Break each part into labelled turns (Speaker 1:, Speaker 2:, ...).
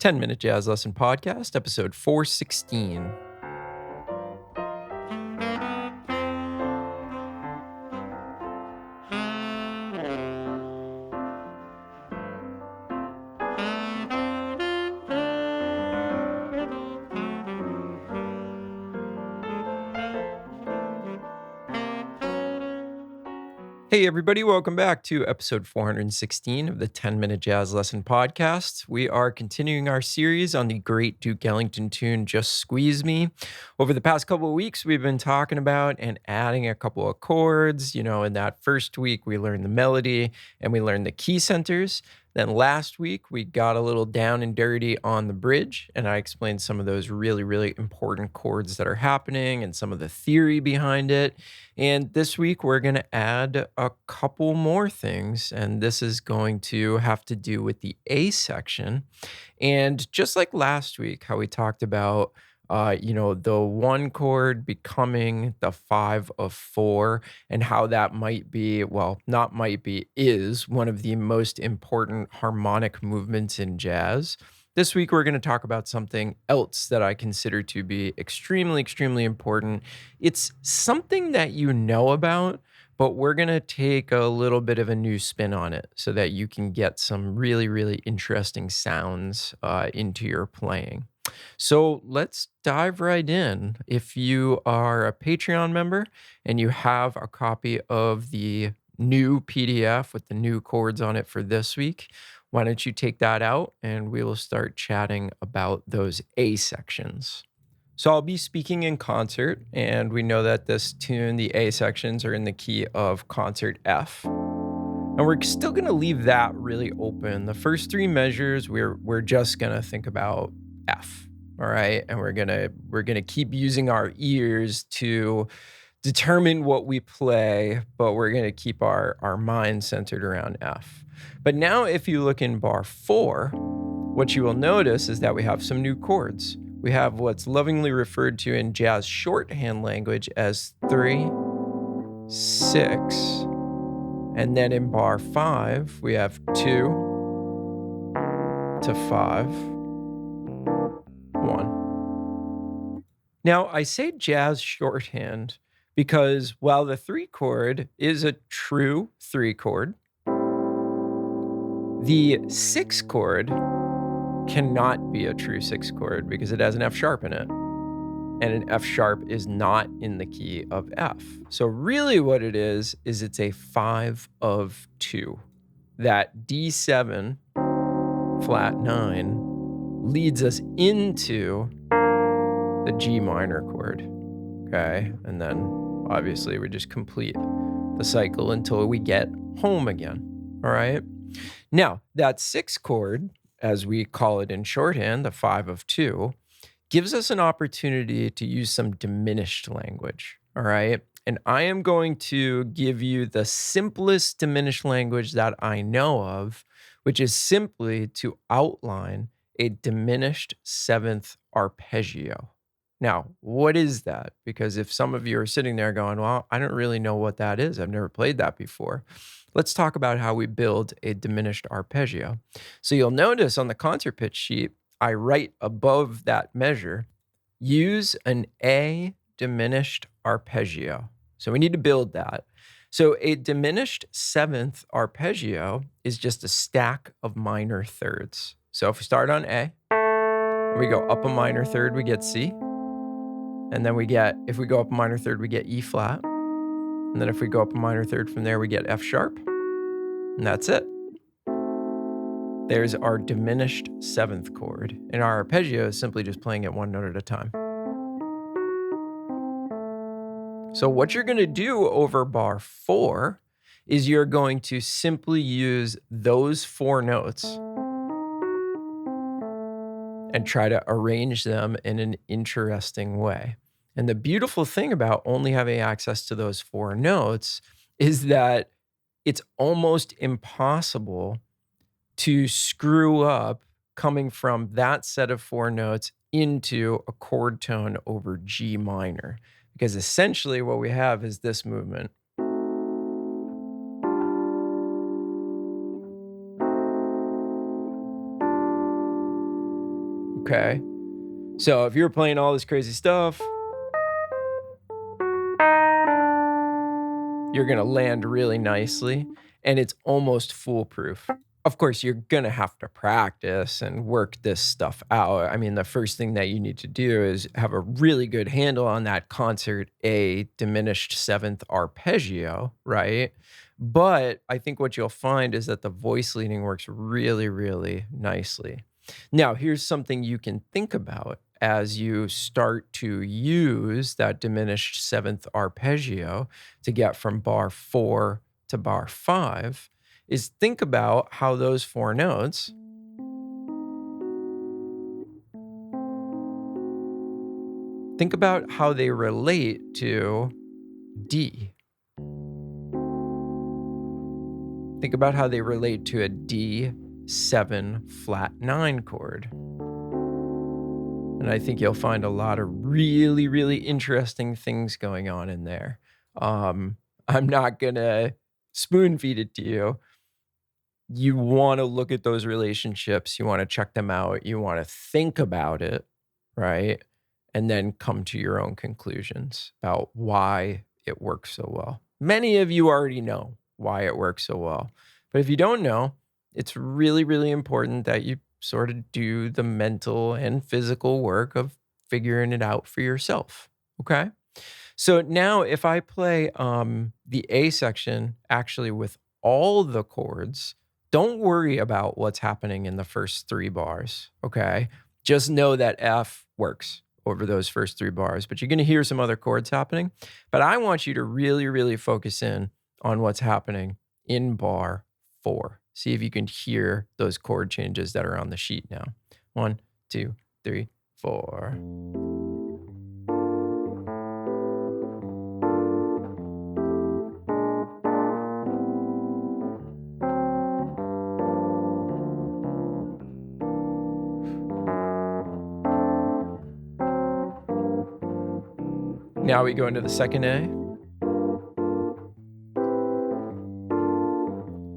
Speaker 1: 10-Minute Jazz Lesson Podcast, episode 416. Hey everybody, welcome back to episode 416 of the 10-Minute Jazz Lesson Podcast. We are continuing our series on the great Duke Ellington tune, Just Squeeze Me. Over the past couple of weeks, we've been talking about and adding a couple of chords. In that first week, we learned the melody and we learned the key centers. Then last week, we got a little down and dirty on the bridge, and I explained some of those really, really important chords that are happening and some of the theory behind it. And this week, we're going to add a couple more things, and this is going to have to do with the A section. And just like last week, how we talked about the one chord becoming the 5 of 4, and how that might be, well, not might be, is one of the most important harmonic movements in jazz. This week, we're going to talk about something else that I consider to be extremely, extremely important. It's something that you know about, but we're going to take a little bit of a new spin on it so that you can get some really, really interesting sounds into your playing. So let's dive right in. If you are a Patreon member and you have a copy of the new PDF with the new chords on it for this week, why don't you take that out and we will start chatting about those A sections. So I'll be speaking in concert, and we know that this tune, the A sections, are in the key of concert F. And we're still going to leave that really open. The first three measures, we're just going to think about F. All right. And we're gonna keep using our ears to determine what we play, but we're gonna keep our mind centered around F. But now if you look in bar 4, what you will notice is that we have some new chords. We have what's lovingly referred to in jazz shorthand language as 3, 6, and then in bar 5, we have 2 to 5, 1. Now, I say jazz shorthand because while the 3 chord is a true 3 chord, the 6 chord cannot be a true 6 chord because it has an F sharp in it. And an F sharp is not in the key of F. So really what it is it's a 5 of 2. That D7 flat 9 leads us into the G minor chord, okay? And then obviously we just complete the cycle until we get home again, all right? Now, that 6 chord, as we call it in shorthand, the 5 of 2, gives us an opportunity to use some diminished language, all right? And I am going to give you the simplest diminished language that I know of, which is simply to outline a diminished 7th arpeggio. Now, what is that? Because if some of you are sitting there going, well, I don't really know what that is. I've never played that before. Let's talk about how we build a diminished arpeggio. So you'll notice on the concert pitch sheet, I write above that measure, use an A diminished arpeggio. So we need to build that. So a diminished 7th arpeggio is just a stack of minor thirds. So if we start on A, we go up a minor third, we get C. And then if we go up a minor third, we get E flat. And then if we go up a minor third from there, we get F sharp. And that's it. There's our diminished 7th chord. And our arpeggio is simply just playing it one note at a time. So what you're going to do over bar 4 is you're going to simply use those 4 notes and try to arrange them in an interesting way. And the beautiful thing about only having access to those 4 notes is that it's almost impossible to screw up coming from that set of 4 notes into a chord tone over G minor. Because essentially what we have is this movement. Okay. So if you're playing all this crazy stuff, you're going to land really nicely and it's almost foolproof. Of course, you're going to have to practice and work this stuff out. I mean, the first thing that you need to do is have a really good handle on that concert A diminished seventh arpeggio, right? But I think what you'll find is that the voice leading works really, really nicely. Now, here's something you can think about as you start to use that diminished seventh arpeggio to get from bar 4 to bar 5 is think about how those 4 notes think about how they relate to D. Think about how they relate to a D7 flat 9 chord. And I think you'll find a lot of really, really interesting things going on in there. I'm not gonna spoon feed it to you. You wanna look at those relationships, you wanna check them out, you wanna think about it, right? And then come to your own conclusions about why it works so well. Many of you already know why it works so well. But if you don't know, it's really, really important that you sort of do the mental and physical work of figuring it out for yourself. Okay. So now if I play the A section actually with all the chords, don't worry about what's happening in the first 3 bars. Okay. Just know that F works over those first 3 bars, but you're going to hear some other chords happening. But I want you to really, really focus in on what's happening in bar 4. See if you can hear those chord changes that are on the sheet now. 1, 2, 3, 4. Now we go into the second A.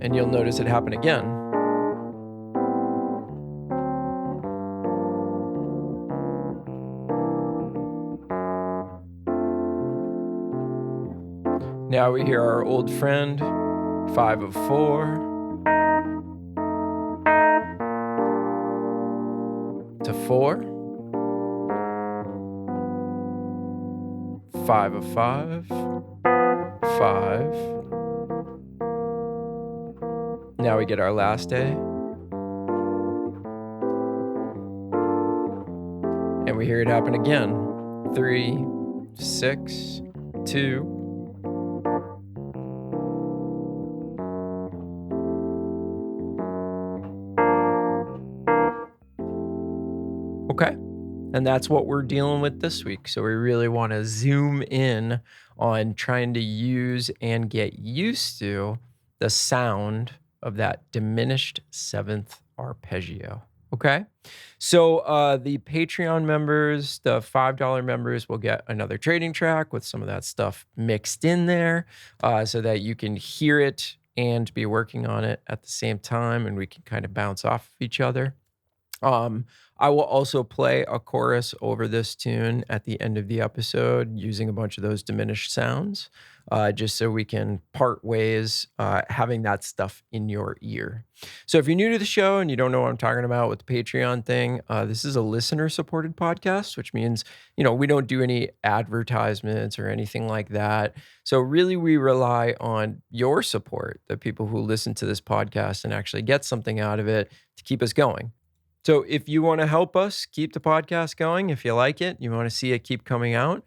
Speaker 1: And you'll notice it happen again. Now we hear our old friend, 5 of 4 to 4, 5 of 5, 5. Now we get our last A. And we hear it happen again. 3, 6, 2. Okay. And that's what we're dealing with this week. So we really want to zoom in on trying to use and get used to the sound of that diminished seventh arpeggio. Okay. So the Patreon members, the $5 members will get another trading track with some of that stuff mixed in there so that you can hear it and be working on it at the same time and we can kind of bounce off of each other. I will also play a chorus over this tune at the end of the episode using a bunch of those diminished sounds, just so we can part ways having that stuff in your ear. So if you're new to the show and you don't know what I'm talking about with the Patreon thing, this is a listener-supported podcast, which means, we don't do any advertisements or anything like that. So really we rely on your support, the people who listen to this podcast and actually get something out of it to keep us going. So if you want to help us keep the podcast going, if you like it, you want to see it keep coming out,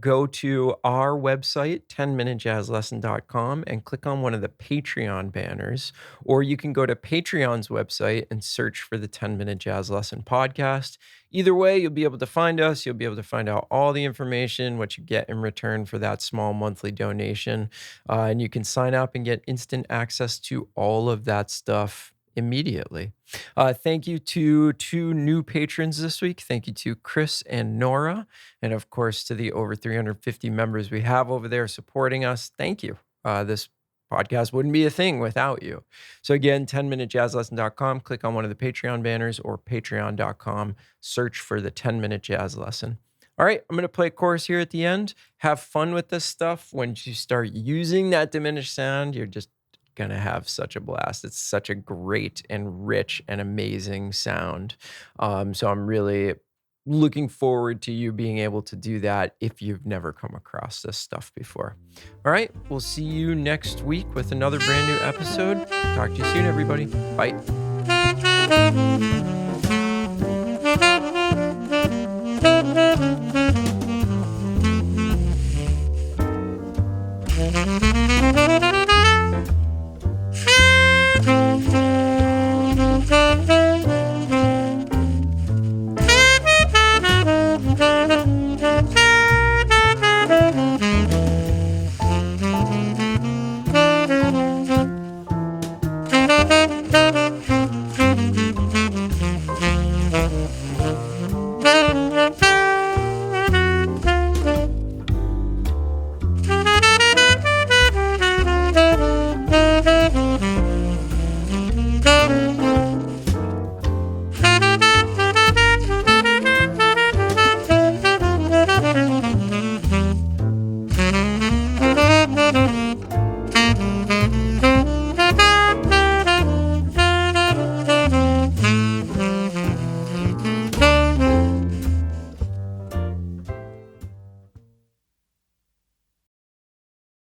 Speaker 1: go to our website, 10minutejazzlesson.com, and click on one of the Patreon banners. Or you can go to Patreon's website and search for the 10-Minute Jazz Lesson podcast. Either way, you'll be able to find us. You'll be able to find out all the information, what you get in return for that small monthly donation. And you can sign up and get instant access to all of that stuff immediately. Thank you to 2 new patrons this week. Thank you to Chris and Nora. And of course, to the over 350 members we have over there supporting us. Thank you. This podcast wouldn't be a thing without you. So again, 10minutejazzlesson.com, click on one of the Patreon banners or patreon.com, search for the 10-minute jazz lesson. All right, I'm going to play a chorus here at the end. Have fun with this stuff. When you start using that diminished sound, you're just going to have such a blast. It's such a great and rich and amazing sound. So I'm really looking forward to you being able to do that if you've never come across this stuff before. All right, we'll see you next week with another brand new episode. Talk to you soon, everybody. Bye.